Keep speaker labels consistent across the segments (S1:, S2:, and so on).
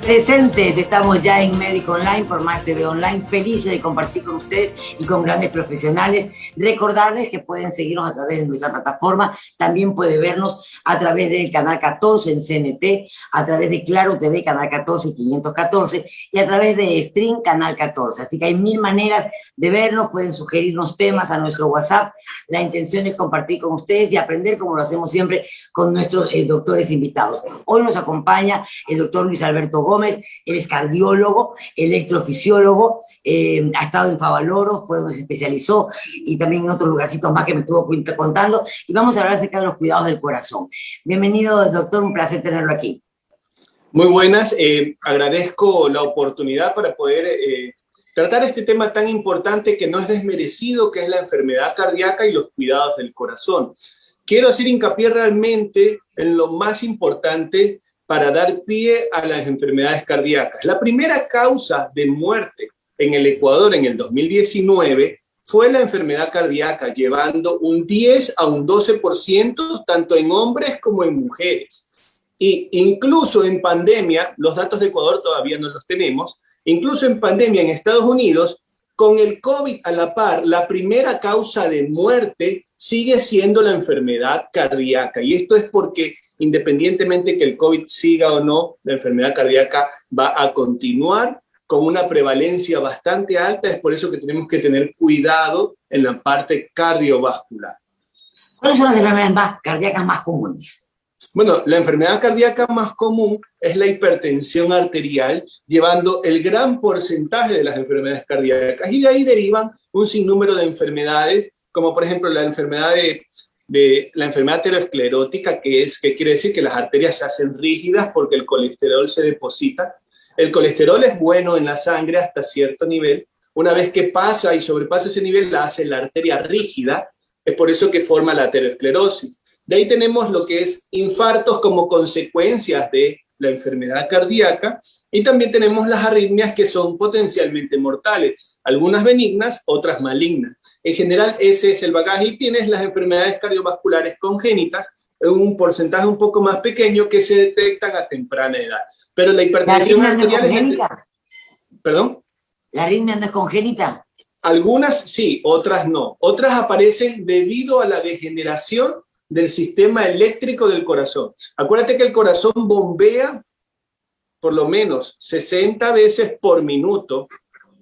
S1: Presentes, estamos ya en Médico Online por Max TV Online, felices de compartir con ustedes y con grandes profesionales. Recordarles que pueden seguirnos a través de nuestra plataforma, también puede vernos a través del canal 14 en CNT, a través de Claro TV, canal 14 y 514, y a través de Stream, canal 14. Así que hay mil maneras de vernos, pueden sugerirnos temas a nuestro WhatsApp. La intención es compartir con ustedes y aprender, como lo hacemos siempre, con nuestros doctores invitados. Hoy nos acompaña el doctor Luis Alberto Gómez, él es cardiólogo, electrofisiólogo, ha estado en Favaloro, fue donde se especializó, y también en otros lugarcitos más que me estuvo contando, y vamos a hablar acerca de los cuidados del corazón. Bienvenido, doctor, un placer tenerlo aquí.
S2: Muy buenas, agradezco la oportunidad para poder tratar este tema tan importante que no es desmerecido, que es la enfermedad cardíaca y los cuidados del corazón. Quiero hacer hincapié realmente en lo más importante para dar pie a las enfermedades cardíacas. La primera causa de muerte en el Ecuador en el 2019 fue la enfermedad cardíaca, llevando un 10 a un 12% tanto en hombres como en mujeres. Y incluso en pandemia, los datos de Ecuador todavía no los tenemos, incluso en pandemia en Estados Unidos, con el COVID a la par, la primera causa de muerte sigue siendo la enfermedad cardíaca. Y esto es porque independientemente que el COVID siga o no, la enfermedad cardíaca va a continuar con una prevalencia bastante alta. Es por eso que tenemos que tener cuidado en la parte cardiovascular.
S1: ¿Cuáles son las enfermedades cardíacas más comunes?
S2: Bueno, la enfermedad cardíaca más común es la hipertensión arterial, llevando el gran porcentaje de las enfermedades cardíacas. Y de ahí derivan un sinnúmero de enfermedades, como por ejemplo la enfermedad la enfermedad aterosclerótica, que quiere decir que las arterias se hacen rígidas porque el colesterol se deposita. El colesterol es bueno en la sangre hasta cierto nivel. Una vez que pasa y sobrepasa ese nivel, la hace la arteria rígida. Es por eso que forma la aterosclerosis. De ahí tenemos lo que es infartos como consecuencias de la enfermedad cardíaca, y también tenemos las arritmias, que son potencialmente mortales, algunas benignas, otras malignas. En general ese es el bagaje, y tienes las enfermedades cardiovasculares congénitas, en un porcentaje un poco más pequeño, que se detectan a temprana edad. Pero la hipertensión arterial es congénita. ¿Perdón?
S1: ¿La arritmia no es congénita?
S2: Algunas sí, otras no. Otras aparecen debido a la degeneración del sistema eléctrico del corazón. Acuérdate que el corazón bombea por lo menos 60 veces por minuto,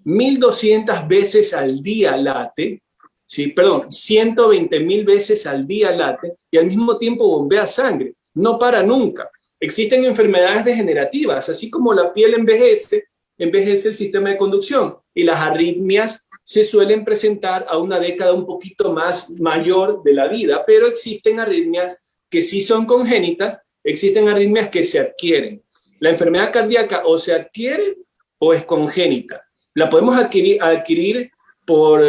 S2: 1200 veces al día late, ¿sí? Perdón, 120.000 veces al día late, y al mismo tiempo bombea sangre, no para nunca. Existen enfermedades degenerativas, así como la piel envejece el sistema de conducción, y las arritmias se suelen presentar a una década un poquito más mayor de la vida, pero existen arritmias que sí son congénitas, existen arritmias que se adquieren. La enfermedad cardíaca o se adquiere o es congénita. La podemos adquirir por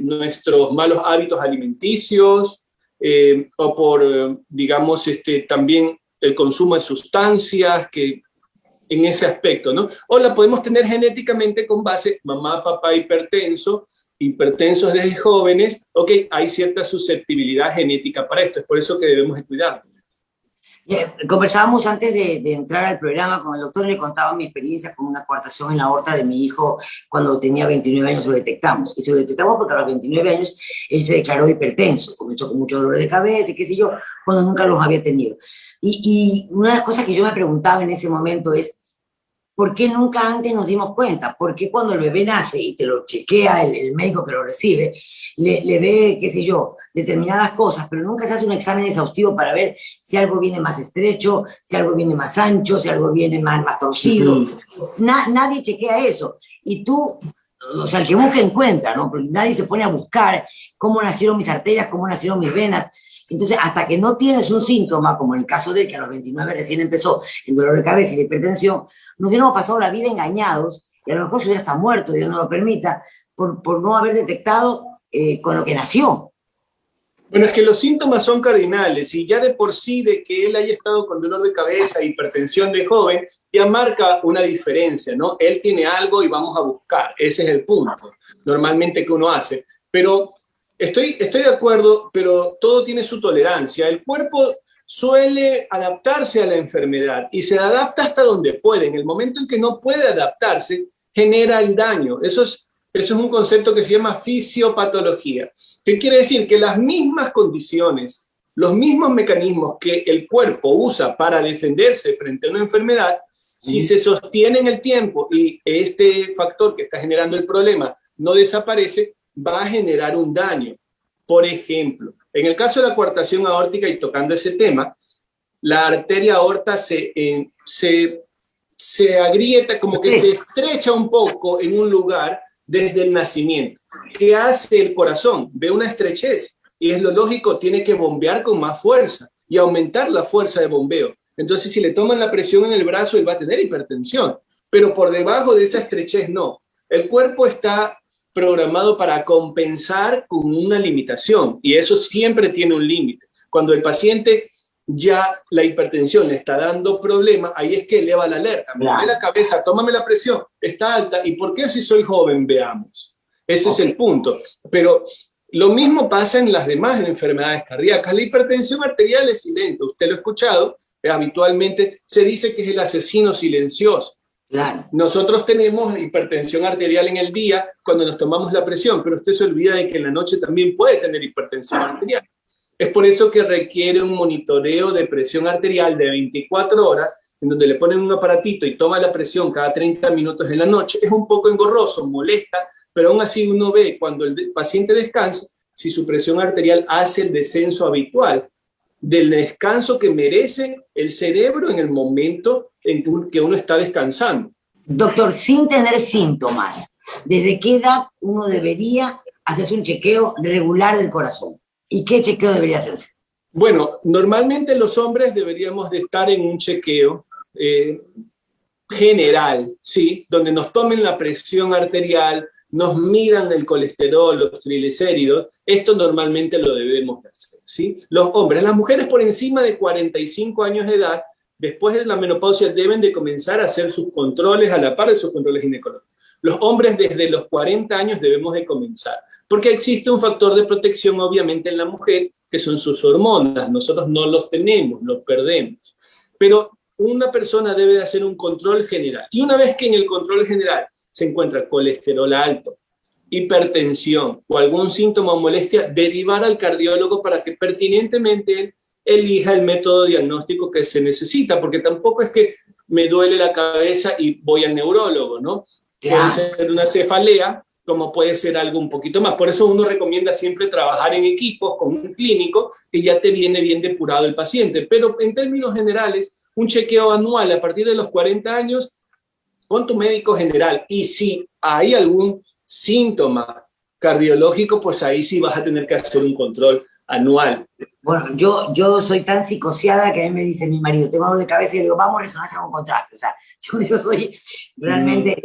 S2: nuestros malos hábitos alimenticios, o por, digamos, también el consumo de sustancias que en ese aspecto, ¿no? O la podemos tener genéticamente con base mamá, papá hipertensos desde jóvenes. Ok, hay cierta susceptibilidad genética para esto, es por eso que debemos cuidar.
S1: Conversábamos antes de entrar al programa con el doctor, le contaba mi experiencia con una coartación en la aorta de mi hijo cuando tenía 29 años. Lo detectamos, y lo detectamos porque a los 29 años él se declaró hipertenso, comenzó con mucho dolor de cabeza y qué sé yo, cuando nunca los había tenido. Y una de las cosas que yo me preguntaba en ese momento es, ¿por qué nunca antes nos dimos cuenta? ¿Por qué cuando el bebé nace y te lo chequea el médico que lo recibe, le ve, qué sé yo, determinadas cosas, pero nunca se hace un examen exhaustivo para ver si algo viene más estrecho, si algo viene más ancho, si algo viene más torcido? Nadie chequea eso. Y tú, o sea, el que busca encuentra, ¿no? Porque nadie se pone a buscar cómo nacieron mis arterias, cómo nacieron mis venas. Entonces, hasta que no tienes un síntoma, como en el caso de él, que a los 29 recién empezó el dolor de cabeza y la hipertensión, nos hubiéramos pasado la vida engañados, y a lo mejor se hubiera hasta muerto, Dios no lo permita, por no haber detectado con lo que nació.
S2: Bueno, es que los síntomas son cardinales, y ya de por sí de que él haya estado con dolor de cabeza, hipertensión de joven, ya marca una diferencia, ¿no? Él tiene algo y vamos a buscar, ese es el punto, normalmente que uno hace. Pero estoy de acuerdo, pero todo tiene su tolerancia. El cuerpo suele adaptarse a la enfermedad y se adapta hasta donde puede. En el momento en que no puede adaptarse, genera el daño. Eso es un concepto que se llama fisiopatología. ¿Qué quiere decir? Que las mismas condiciones, los mismos mecanismos que el cuerpo usa para defenderse frente a una enfermedad, si se sostiene en el tiempo y este factor que está generando el problema no desaparece, va a generar un daño. Por ejemplo, en el caso de la coartación aórtica, y tocando ese tema, la arteria aorta se agrieta, como que se estrecha un poco en un lugar desde el nacimiento. ¿Qué hace el corazón? Ve una estrechez y es lo lógico, tiene que bombear con más fuerza y aumentar la fuerza de bombeo. Entonces, si le toman la presión en el brazo, él va a tener hipertensión, pero por debajo de esa estrechez no. El cuerpo está programado para compensar con una limitación y eso siempre tiene un límite. Cuando el paciente ya la hipertensión le está dando problema, ahí es que eleva la alerta. Me duele la cabeza, tómame la presión, está alta. ¿Y por qué si soy joven? Veamos. Ese es el punto. Pero lo mismo pasa en las demás enfermedades cardíacas. La hipertensión arterial es silente, usted lo ha escuchado, habitualmente se dice que es el asesino silencioso.
S1: Claro.
S2: Nosotros tenemos hipertensión arterial en el día cuando nos tomamos la presión, pero usted se olvida de que en la noche también puede tener hipertensión arterial. Es por eso que requiere un monitoreo de presión arterial de 24 horas, en donde le ponen un aparatito y toma la presión cada 30 minutos en la noche. Es un poco engorroso, molesta, pero aún así uno ve cuando el paciente descansa si su presión arterial hace el descenso habitual del descanso que merece el cerebro en el momento en que uno está descansando.
S1: Doctor, sin tener síntomas, ¿desde qué edad uno debería hacerse un chequeo regular del corazón? ¿Y qué chequeo debería hacerse?
S2: Bueno, normalmente los hombres deberíamos de estar en un chequeo general, ¿sí? Donde nos tomen la presión arterial, nos midan el colesterol, los triglicéridos. Esto normalmente lo debemos hacer, ¿sí? Los hombres, las mujeres por encima de 45 años de edad, después de la menopausia deben de comenzar a hacer sus controles a la par de sus controles ginecológicos. Los hombres desde los 40 años debemos de comenzar, porque existe un factor de protección obviamente en la mujer, que son sus hormonas. Nosotros no los tenemos, los perdemos. Pero una persona debe de hacer un control general. Y una vez que en el control general se encuentra colesterol alto, hipertensión o algún síntoma o molestia, derivar al cardiólogo para que pertinentemente él elija el método diagnóstico que se necesita, porque tampoco es que me duele la cabeza y voy al neurólogo, ¿no? Puede ser una cefalea, como puede ser algo un poquito más. Por eso uno recomienda siempre trabajar en equipos con un clínico que ya te viene bien depurado el paciente. Pero en términos generales, un chequeo anual a partir de los 40 años con tu médico general. Y si hay algún síntoma cardiológico, pues ahí sí vas a tener que hacer un control anual.
S1: Bueno, yo soy tan psicoseada que a mí me dice mi marido, tengo dolor de cabeza y le digo, vamos a resonancia con contraste. O sea, yo soy realmente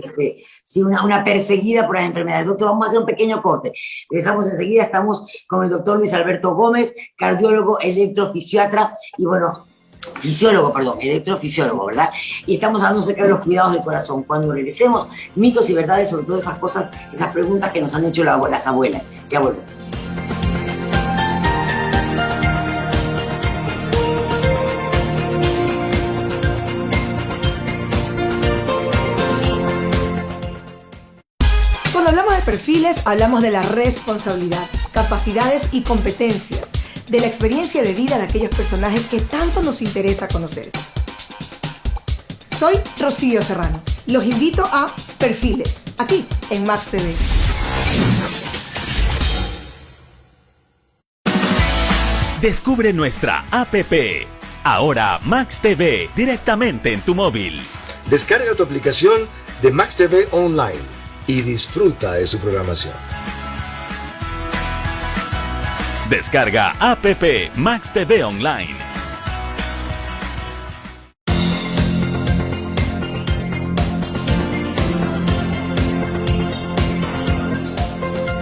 S1: sí, una perseguida por las enfermedades. Doctor, vamos a hacer un pequeño corte. Regresamos enseguida, estamos con el doctor Luis Alberto Gómez, cardiólogo, electrofisiatra y bueno, electrofisiólogo, ¿verdad? Y estamos hablando acerca de los cuidados del corazón. Cuando regresemos, mitos y verdades sobre todas esas cosas, esas preguntas que nos han hecho las abuelas. Ya volvemos.
S3: Cuando hablamos de perfiles, hablamos de la responsabilidad, capacidades y competencias, de la experiencia de vida de aquellos personajes que tanto nos interesa conocer. Soy Rocío Serrano. Los invito a Perfiles, aquí en Max TV.
S4: Descubre nuestra app. Ahora Max TV directamente en tu móvil.
S5: Descarga tu aplicación de Max TV Online y disfruta de su programación.
S4: Descarga app Max TV Online.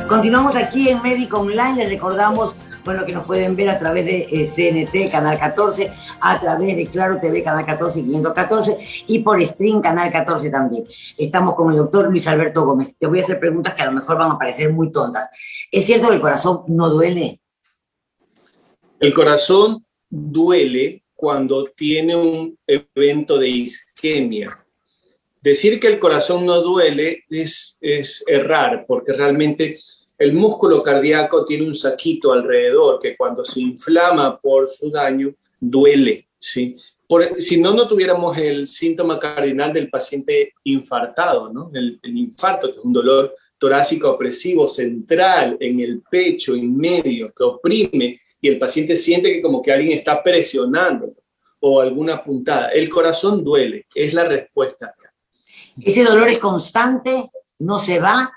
S1: Continuamos aquí en Médico Online. Les recordamos, bueno, que nos pueden ver a través de CNT, Canal 14, a través de Claro TV, Canal 14 y 514, y por Stream, Canal 14 también. Estamos con el doctor Luis Alberto Gómez. Te voy a hacer preguntas que a lo mejor van a parecer muy tontas. ¿Es cierto que el corazón no duele?
S2: El corazón duele cuando tiene un evento de isquemia. Decir que el corazón no duele es errar, porque realmente el músculo cardíaco tiene un saquito alrededor que cuando se inflama por su daño, duele, ¿sí? Si no, no tuviéramos el síntoma cardinal del paciente infartado, ¿no? El infarto, que es un dolor torácico opresivo central en el pecho, en medio, que oprime, y el paciente siente que como que alguien está presionando o alguna puntada. El corazón duele, es la respuesta.
S1: ¿Ese dolor es constante? ¿No se va?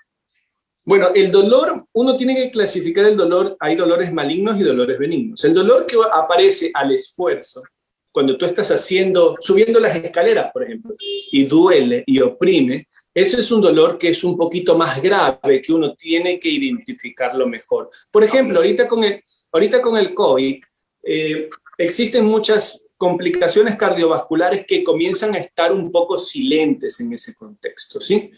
S2: Bueno, el dolor, uno tiene que clasificar el dolor, hay dolores malignos y dolores benignos. El dolor que aparece al esfuerzo, cuando tú estás subiendo las escaleras, por ejemplo, y duele y oprime, ese es un dolor que es un poquito más grave, que uno tiene que identificarlo mejor. Por ejemplo, ahorita con el COVID, existen muchas complicaciones cardiovasculares que comienzan a estar un poco silentes en ese contexto, ¿sí?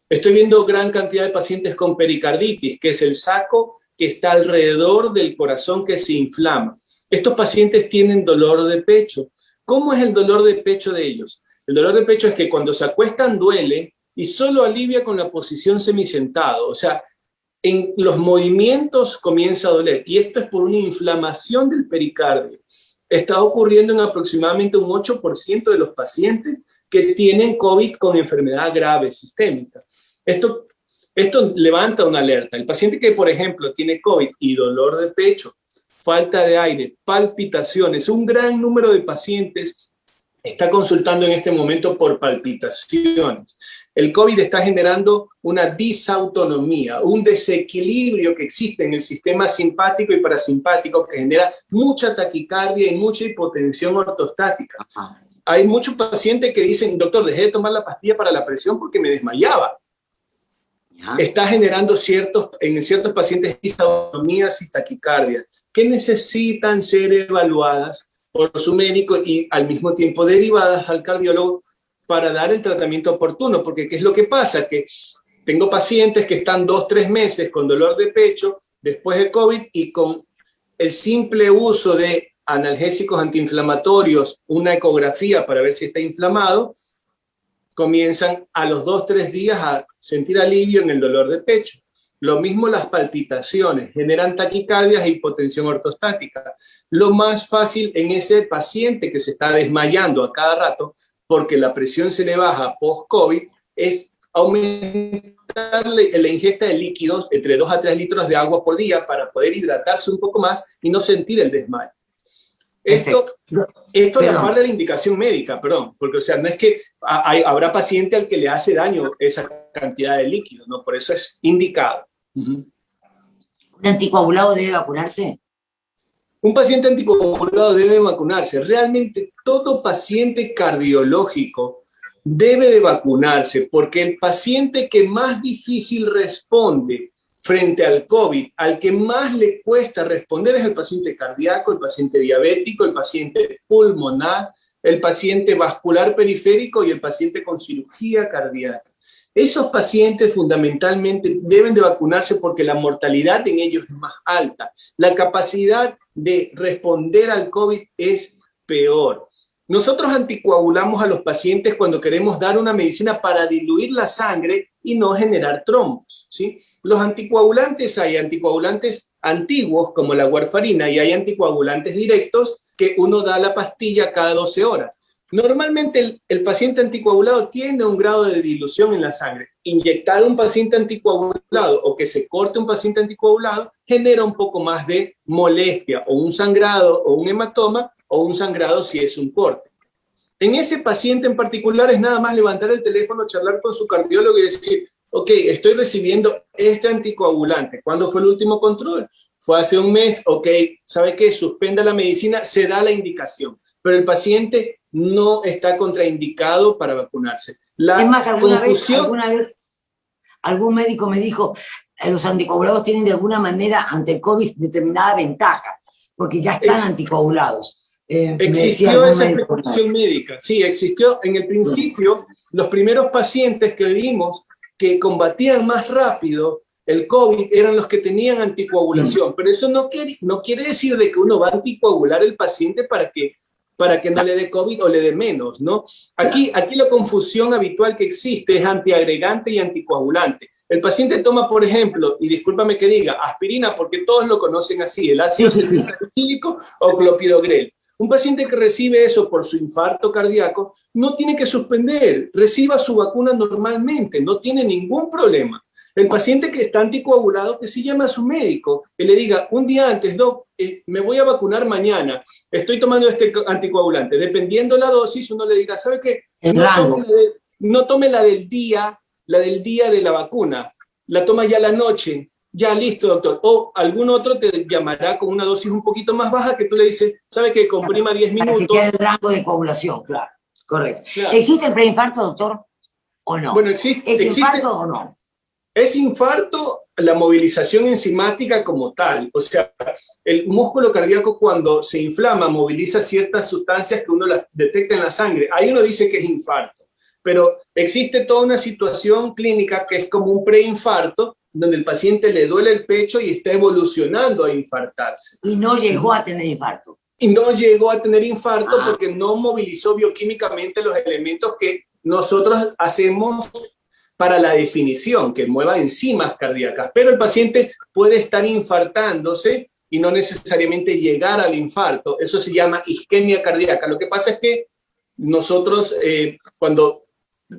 S2: Estoy viendo gran cantidad de pacientes con pericarditis, que es el saco que está alrededor del corazón que se inflama. Estos pacientes tienen dolor de pecho. ¿Cómo es el dolor de pecho de ellos? El dolor de pecho es que cuando se acuestan duele y solo alivia con la posición semisentado. O sea, en los movimientos comienza a doler. Y esto es por una inflamación del pericardio. Está ocurriendo en aproximadamente un 8% de los pacientes que tienen COVID con enfermedad grave sistémica. Esto levanta una alerta. El paciente que, por ejemplo, tiene COVID y dolor de pecho, falta de aire, palpitaciones, un gran número de pacientes está consultando en este momento por palpitaciones. El COVID está generando una disautonomía, un desequilibrio que existe en el sistema simpático y parasimpático que genera mucha taquicardia y mucha hipotensión ortostática. Hay muchos pacientes que dicen, doctor, dejé de tomar la pastilla para la presión porque me desmayaba. Está generando en ciertos pacientes disautonomías y taquicardia que necesitan ser evaluadas por su médico y al mismo tiempo derivadas al cardiólogo para dar el tratamiento oportuno. Porque ¿qué es lo que pasa? Que tengo pacientes que están 2-3 meses con dolor de pecho después de COVID y con el simple uso de analgésicos antiinflamatorios, una ecografía para ver si está inflamado, comienzan a los 2-3 días a sentir alivio en el dolor de pecho. Lo mismo las palpitaciones, generan taquicardias e hipotensión ortostática. Lo más fácil en ese paciente que se está desmayando a cada rato, porque la presión se le baja post-COVID, es aumentar la ingesta de líquidos entre 2 a 3 litros de agua por día para poder hidratarse un poco más y no sentir el desmayo. Esto es la parte de la indicación médica, porque o sea, no es que habrá paciente al que le hace daño esa cantidad de líquido, ¿no? Por eso es indicado.
S1: ¿Un anticoagulado debe vacunarse?
S2: Un paciente anticoagulado debe vacunarse. Realmente todo paciente cardiológico debe de vacunarse, porque el paciente que más difícil responde frente al COVID, al que más le cuesta responder es el paciente cardíaco, el paciente diabético, el paciente pulmonar, el paciente vascular periférico y el paciente con cirugía cardíaca. Esos pacientes fundamentalmente deben de vacunarse porque la mortalidad en ellos es más alta. La capacidad de responder al COVID es peor. Nosotros anticoagulamos a los pacientes cuando queremos dar una medicina para diluir la sangre y no generar trombos, ¿sí? Los anticoagulantes, hay anticoagulantes antiguos como la warfarina y hay anticoagulantes directos que uno da la pastilla cada 12 horas. Normalmente el paciente anticoagulado tiene un grado de dilución en la sangre. Inyectar a un paciente anticoagulado o que se corte un paciente anticoagulado genera un poco más de molestia o un sangrado o un hematoma o un sangrado si es un corte. En ese paciente en particular es nada más levantar el teléfono, charlar con su cardiólogo y decir, ok, estoy recibiendo este anticoagulante. ¿Cuándo fue el último control? Fue hace un mes. Ok, ¿sabe qué? Suspenda la medicina, se da la indicación. Pero el paciente no está contraindicado para vacunarse.
S1: Es más, alguna vez algún médico me dijo, los anticoagulados tienen de alguna manera ante el COVID determinada ventaja, porque ya están anticoagulados.
S2: Existió esa explicación médica, sí, existió. En el principio, los primeros pacientes que vimos que combatían más rápido el COVID eran los que tenían anticoagulación, pero eso no quiere decir de que uno va a anticoagular el paciente para que no le dé COVID o le dé menos, ¿no? Aquí la confusión habitual que existe es antiagregante y anticoagulante. El paciente toma, por ejemplo, y discúlpame que diga, aspirina, porque todos lo conocen así, el ácido salicílico o clopidogrel. Un paciente que recibe eso por su infarto cardíaco no tiene que suspender, reciba su vacuna normalmente, no tiene ningún problema. El paciente que está anticoagulado, que sí llama a su médico y le diga, un día antes, doc, me voy a vacunar mañana, estoy tomando este anticoagulante. Dependiendo la dosis, uno le dirá, ¿sabe qué? No tome la del día de la vacuna, la toma ya la noche, ya listo, doctor. O algún otro te llamará con una dosis un poquito más baja que tú le dices, ¿sabe qué? Comprima 10 minutos.
S1: Para chequear el rango de coagulación, claro, correcto.
S2: Claro.
S1: ¿Existe el preinfarto, doctor? ¿O no?
S2: Bueno,
S1: ¿Es infarto o no?
S2: Es infarto la movilización enzimática como tal. O sea, el músculo cardíaco cuando se inflama moviliza ciertas sustancias que uno las detecta en la sangre. Ahí uno dice que es infarto. Pero existe toda una situación clínica que es como un preinfarto, donde el paciente le duele el pecho y está evolucionando a infartarse.
S1: Y no llegó a tener infarto.
S2: Y no llegó a tener infarto porque no movilizó bioquímicamente los elementos que nosotros hacemos para la definición, que mueva enzimas cardíacas. Pero el paciente puede estar infartándose y no necesariamente llegar al infarto. Eso se llama isquemia cardíaca. Lo que pasa es que nosotros, cuando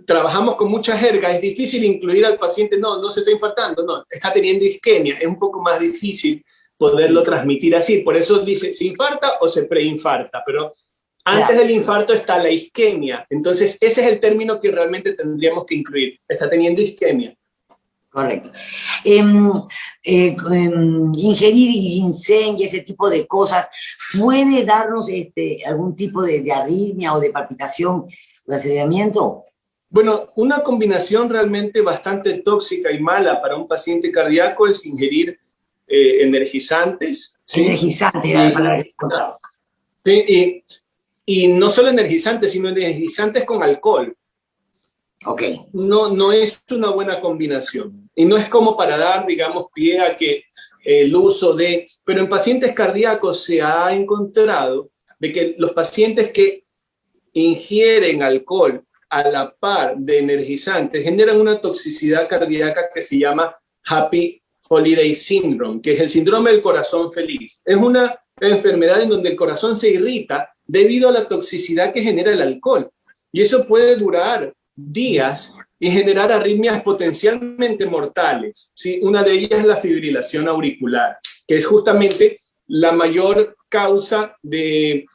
S2: trabajamos con mucha jerga, es difícil incluir al paciente, no se está infartando, no, está teniendo isquemia. Es un poco más difícil poderlo transmitir así. Por eso dice, ¿se infarta o se preinfarta? Pero antes del infarto está la isquemia. Entonces, ese es el término que realmente tendríamos que incluir. Está teniendo isquemia.
S1: Correcto. Ingerir ginseng y ese tipo de cosas, ¿puede darnos algún tipo de arritmia o de palpitación o de aceleramiento?
S2: Bueno, una combinación realmente bastante tóxica y mala para un paciente cardíaco es ingerir energizantes. ¿Sí?
S1: Energizante era la palabra que se encontraba.
S2: Sí, y no solo energizantes, sino energizantes con alcohol.
S1: Ok.
S2: No es una buena combinación. Y no es como para dar, digamos, pie a que el uso de... Pero en pacientes cardíacos se ha encontrado de que los pacientes que ingieren alcohol a la par de energizantes generan una toxicidad cardíaca que se llama Happy Holiday Syndrome, que es el síndrome del corazón feliz. Es una enfermedad en donde el corazón se irrita debido a la toxicidad que genera el alcohol. Y eso puede durar días y generar arritmias potencialmente mortales. ¿Sí? Una de ellas es la fibrilación auricular, que es justamente la mayor causa de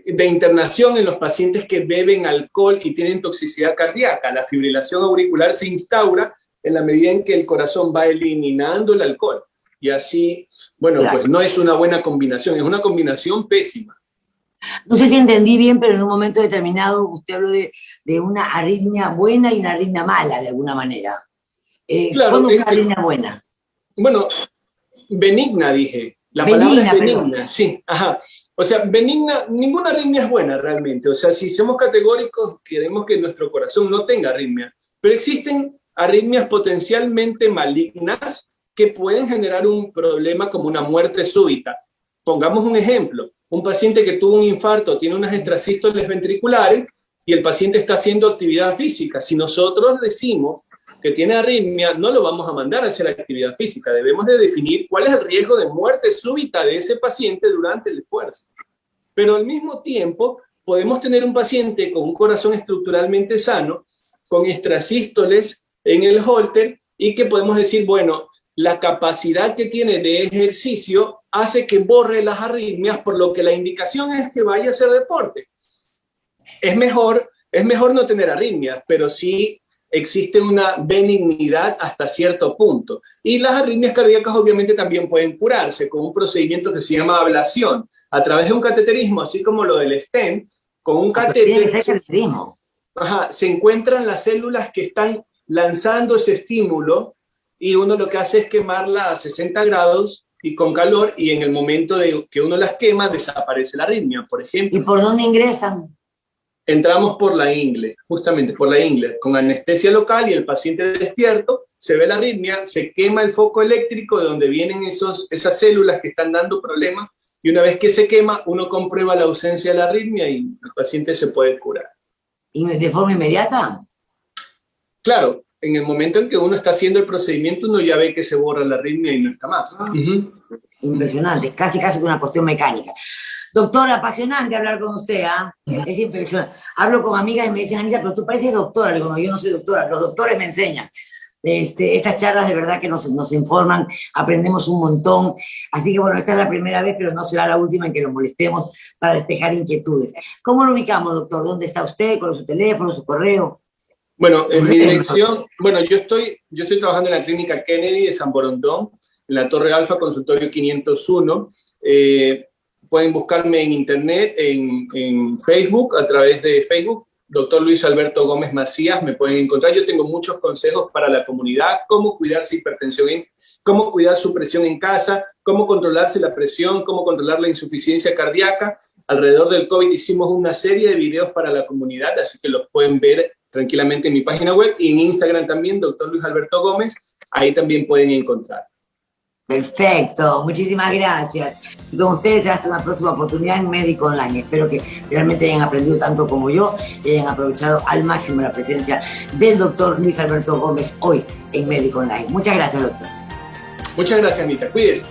S2: internación en los pacientes que beben alcohol y tienen toxicidad cardíaca. La fibrilación auricular se instaura en la medida en que el corazón va eliminando el alcohol. Y así, bueno, claro, pues no es una buena combinación, es una combinación pésima.
S1: No sé si entendí bien, pero en un momento determinado usted habló de una arritmia buena y una arritmia mala, de alguna manera.
S2: Claro,
S1: ¿cuándo es una arritmia buena?
S2: Bueno, benigna dije. La
S1: benigna,
S2: palabra es benigna, sí, ajá. O sea, benigna, ninguna arritmia es buena realmente. O sea, si somos categóricos, queremos que nuestro corazón no tenga arritmia. Pero existen arritmias potencialmente malignas que pueden generar un problema como una muerte súbita. Pongamos un ejemplo. Un paciente que tuvo un infarto tiene unas extrasístoles ventriculares y el paciente está haciendo actividad física. Si nosotros decimos que tiene arritmia, no lo vamos a mandar a hacer actividad física. Debemos de definir cuál es el riesgo de muerte súbita de ese paciente durante el esfuerzo. Pero al mismo tiempo, podemos tener un paciente con un corazón estructuralmente sano, con extrasístoles en el holter, y que podemos decir, bueno, la capacidad que tiene de ejercicio hace que borre las arritmias, por lo que la indicación es que vaya a hacer deporte. Es mejor no tener arritmias, pero sí existe una benignidad hasta cierto punto. Y las arritmias cardíacas obviamente también pueden curarse con un procedimiento que se llama ablación, a través de un cateterismo, así como lo del stent, con un catéter se encuentran las células que están lanzando ese estímulo y uno lo que hace es quemarla a 60 grados y con calor, y en el momento de que uno las quema desaparece la arritmia, por ejemplo.
S1: ¿Y por dónde ingresan?
S2: entramos por la ingle, justamente por la ingle, con anestesia local y el paciente despierto, se ve la arritmia, se quema el foco eléctrico de donde vienen esas células que están dando problemas, y una vez que se quema, uno comprueba la ausencia de la arritmia y el paciente se puede curar.
S1: ¿Y de forma inmediata?
S2: Claro, en el momento en que uno está haciendo el procedimiento, uno ya ve que se borra la arritmia y no está más.
S1: Impresionante, casi una cuestión mecánica. Doctora, apasionante hablar con usted, ¿ah? Es impresionante. Hablo con amigas y me dicen, Anita, pero tú pareces doctora. Le digo, no, yo no soy doctora, los doctores me enseñan. Estas charlas de verdad que nos informan, aprendemos un montón. Así que bueno, esta es la primera vez, pero no será la última en que nos molestemos para despejar inquietudes. ¿Cómo lo ubicamos, doctor? ¿Dónde está usted? ¿Con su teléfono, su correo?
S2: Bueno, en mi dirección, bueno, yo estoy trabajando en la clínica Kennedy de San Borondón, en la Torre Alfa, consultorio 501. Pueden buscarme en internet, en Facebook, a través de Facebook, Dr. Luis Alberto Gómez Macías, me pueden encontrar. Yo tengo muchos consejos para la comunidad, cómo cuidarse hipertensión, cómo cuidar su presión en casa, cómo controlarse la presión, cómo controlar la insuficiencia cardíaca. Alrededor del COVID hicimos una serie de videos para la comunidad, así que los pueden ver tranquilamente en mi página web y en Instagram también, Dr. Luis Alberto Gómez, ahí también pueden encontrar.
S1: Perfecto, muchísimas gracias. Y con ustedes hasta una próxima oportunidad en Médico Online. Espero que realmente hayan aprendido tanto como yo y hayan aprovechado al máximo la presencia del doctor Luis Alberto Gómez hoy en Médico Online. Muchas gracias, doctor.
S2: Muchas gracias, Anita. Cuídese.